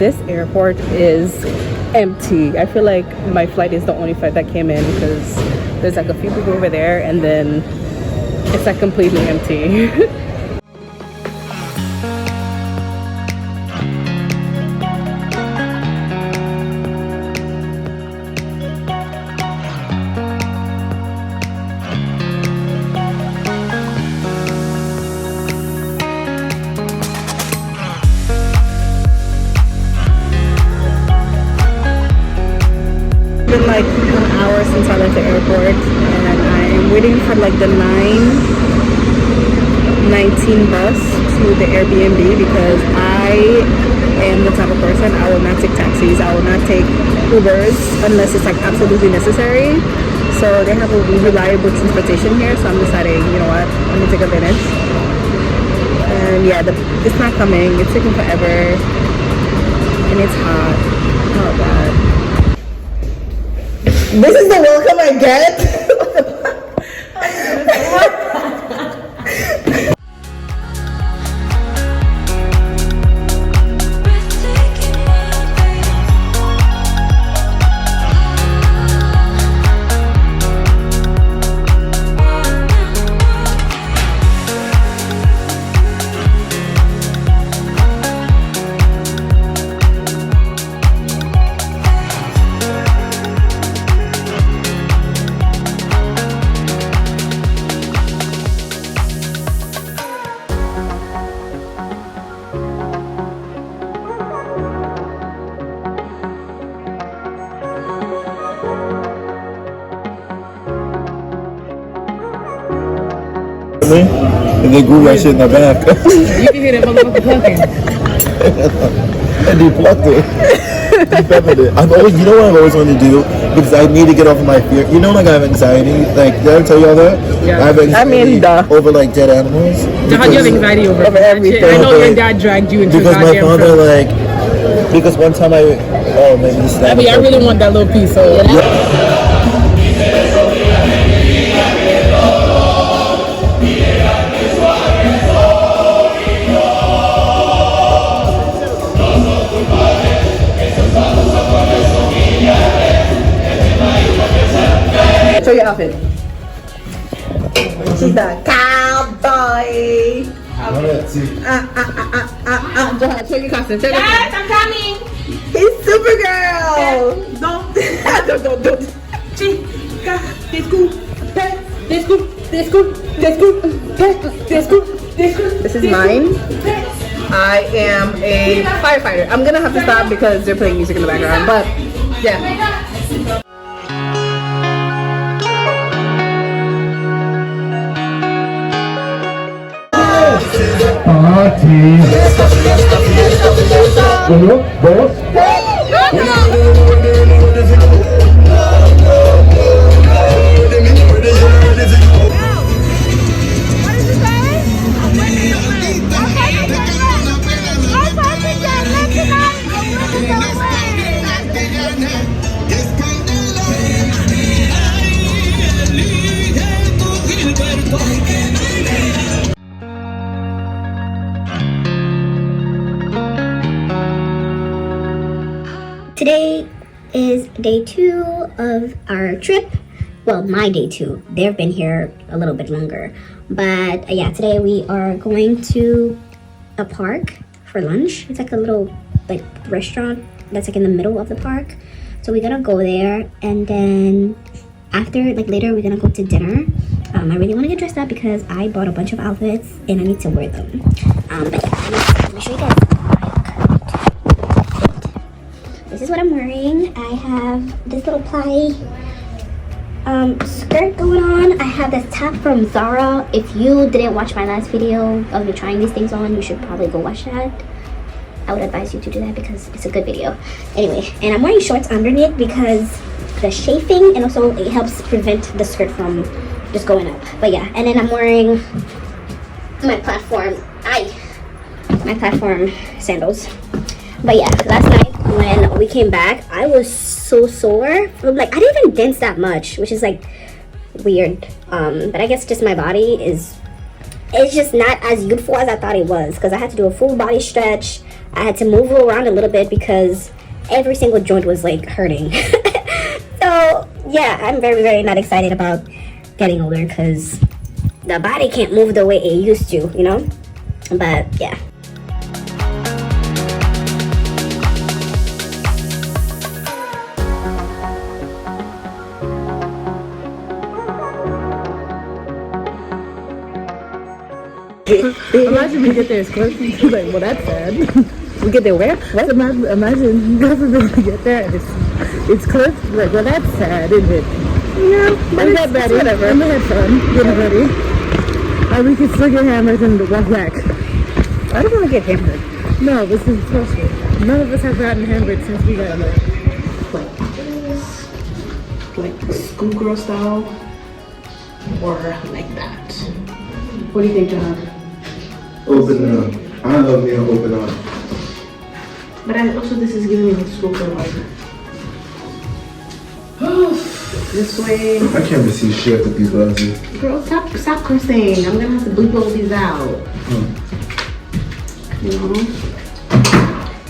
this airport is empty. I feel like my flight is the only flight that came in because there's like a few people over there and then it's like completely empty. Been like an hour since I left the airport and I'm waiting for like the 9:19 bus to the Airbnb because I am the type of person, I will not take taxis, I will not take Ubers unless it's like absolutely necessary. So they have a reliable transportation here, so I'm deciding, you know what, I'm gonna take advantage. And yeah, it's not coming, it's taking forever and it's hot. Oh god. This is the welcome I get. And they grew that shit in the back. You can hear that motherfucker plucking. And he plucked it. He peppered it. You know what I've always wanted to do? Because I need to get off of my fear. You know, like I have anxiety. Like, did I tell you all that? Yeah. I have anxiety over like dead animals. How do you have anxiety over everything? I know your dad dragged you into because my father film. Because one time maybe this is I really want that little piece. So. Yeah. Show your outfit. She's the cowboy. Johanna, show your costume. Yes, I'm coming. He's Supergirl. Don't. This is mine. I am a firefighter. I'm gonna have to stop because they're playing music in the background. But yeah. Party. Boss. Today is day 2 of our trip. Well, my day 2. They've been here a little bit longer. But yeah, today we are going to a park for lunch. It's like a little like restaurant that's like in the middle of the park. So we're gonna go there and then after, like later, we're gonna go to dinner. I really want to get dressed up because I bought a bunch of outfits and I need to wear them. But yeah, let me show you guys. This is what I'm wearing. I have this little plaid skirt going on. I have this top from Zara. If you didn't watch my last video of me trying these things on, you should probably go watch that. I would advise you to do that because it's a good video. Anyway, and I'm wearing shorts underneath because the chafing and also it helps prevent the skirt from just going up. But yeah, and then I'm wearing my platform sandals. But yeah, last night when we came back, I was so sore. Like I didn't even dance that much, which is like weird. But I guess just my body it's just not as youthful as I thought it was because I had to do a full body stretch. I had to move around a little bit because every single joint was like hurting. So yeah, I'm very, very not excited about getting older because the body can't move the way it used to, you know? But yeah. Imagine we get there as close as like, well, that's sad. We get there where? What? Imagine God forbid we get there and it's close. Like, well, that's sad, isn't it? Yeah, but it's ready. Whatever. And we had fun getting ready. And we could still get hammered and walk back. I don't want to get hammered. No, this is special. None of us have gotten hammered since we got like schoolgirl style or like that. What do you think, John? Open up. I love me an open up. But also this is giving me like schoolgirl vibe. This way. I can't even see shit with these glasses. Girl, stop cursing. I'm gonna have to bleep all these out. You know?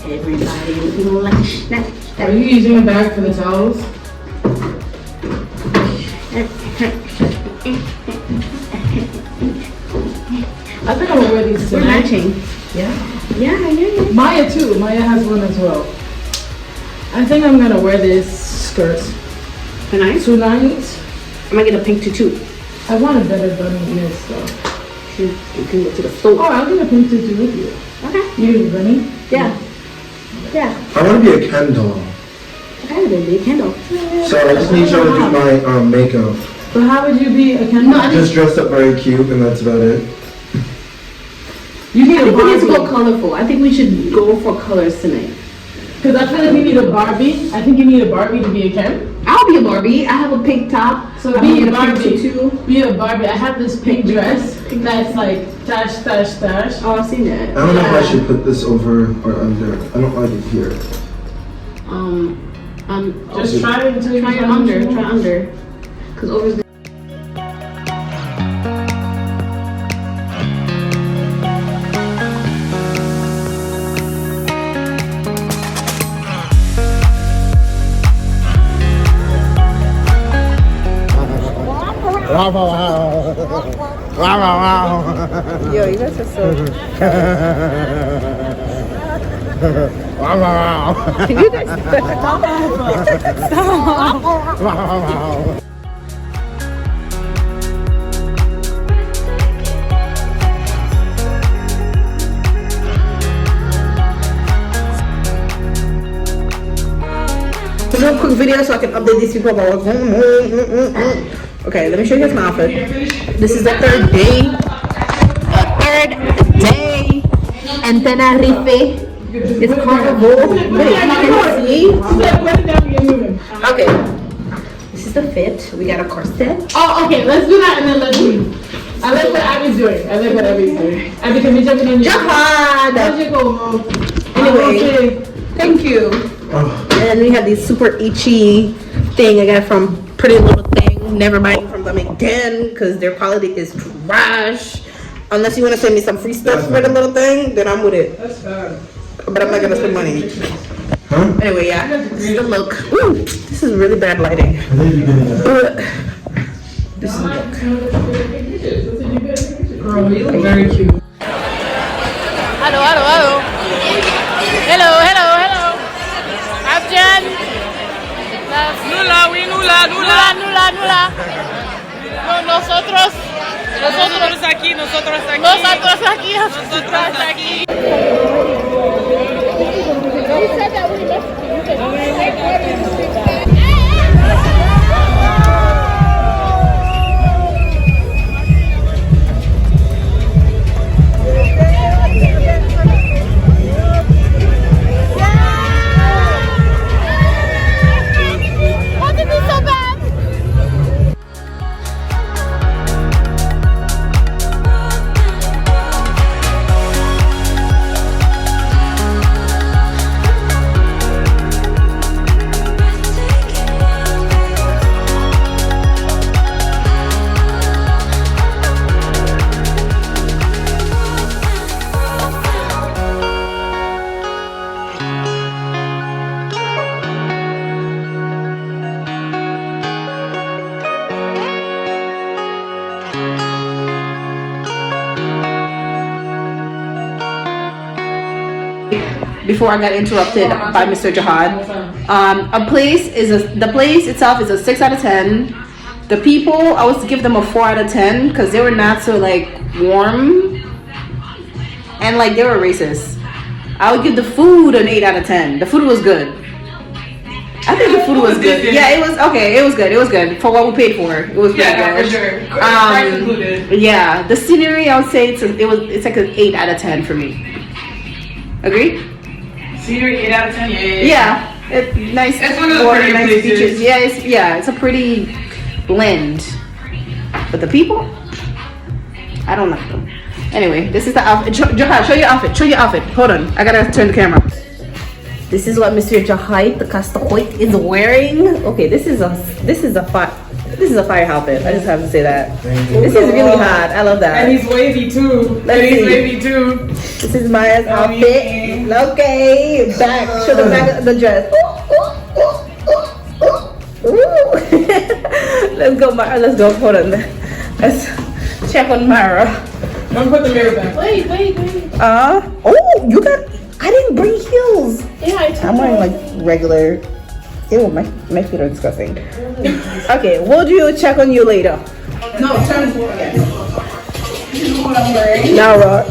Everybody looking like that. Are you using a bag for the towels? I think I'm gonna wear these We're tonight. matching. Yeah. Maya too. Maya has one as well. I think I'm gonna wear this skirt Tonight? tonight. I'm gonna get a pink tutu. I want a better bunny in this though. You can go to the store. Oh, I'll get a pink tutu with you. Okay. You bunny? Yeah. I want to be a Ken doll. Okay, then be a candle. So I just need you to do my makeup. But how would you be a candle? Just dressed up very cute and that's about it. You need I a think we need to go Barbie. colorful. I think we should go for colors tonight. Because I feel like you need a Barbie. I think you need a Barbie to be a Ken. I'll be a Barbie. I have a pink top. So I'm be gonna a get a pink Barbie. tutu. Be a Barbie. I have this pink dress that's like dash, dash, dash. Oh, I've seen that. I don't know if I should put this over or under. I don't like it here. Just try it until you Try it find under. what you Try want. under. Because over's the Wow, wow, wow. Wow, wow, Yo, you guys are so. wow. Wow, wow, You guys. wow. Wow, wow. A real quick video so I can update these people about what's going on. Okay, let me show you guys my outfit. This is the third day. In Tenerife. It's Carnival. Wait, you can see? Okay. This is the fit. We got a corset. Oh, okay. Let's do that and then let's leave. I like what Abby's doing. Abby, can we jump in on you? Jihad! How's you go? Anyway, thank you. And then we have these super itchy thing I got from Pretty Little Thing. Never buying from them again because their quality is trash. Unless you want to send me some free stuff for the little thing, then I'm with it. That's bad. But I'm not gonna spend money. Huh? Anyway, yeah, this is the look. Ooh, this is really bad lighting. But this is the look. Girl, you look very cute. Hello. Abdjan. Nula. No, nosotros aquí. What did be so bad? before I got interrupted by Mr. Jihad. The place itself is a 6 out of 10. The people, I was to give them a 4 out of 10 because they were not so like warm and like they were racist. I would give the food an 8 out of 10. The food was good. I think the food was good. Yeah, it was okay. It was good. It was good for what we paid for. It was pretty good. For sure. Price included. Yeah, the scenery, I would say it's like an 8 out of 10 for me. Agree? Scenery 8 out of 10. Yeah. It's nice. It's one of the water, pretty nice places. beaches. It's a pretty blend. But the people, I don't like them. Anyway, this is the outfit. Jahai, show your outfit. Show your outfit. Hold on, I gotta turn the camera. This is what Mr. Jahai, the Castahoit, is wearing. Okay, this is a fire outfit. I just have to say that. This is really hot. I love that. And he's wavy too. This is Maya's outfit. Okay, back. Show the back of the dress. Ooh. Let's go, Mara. Let's go. Hold on. Let's check on Mara. Don't put the mirror back. Wait. Oh, you got. I didn't bring heels. Yeah, I'm wearing like regular. Ew, my feet are disgusting. Okay, we'll do a check on you later. No, turn it again. This is what I'm wearing. Now rock.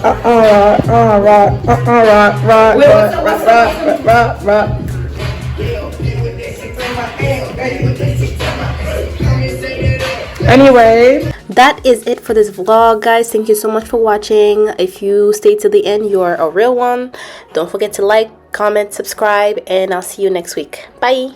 Anyway, that is it for this vlog, guys. Thank you so much for watching. If you stayed to the end, you're a real one. Don't forget to like, comment, subscribe, and I'll see you next week. Bye.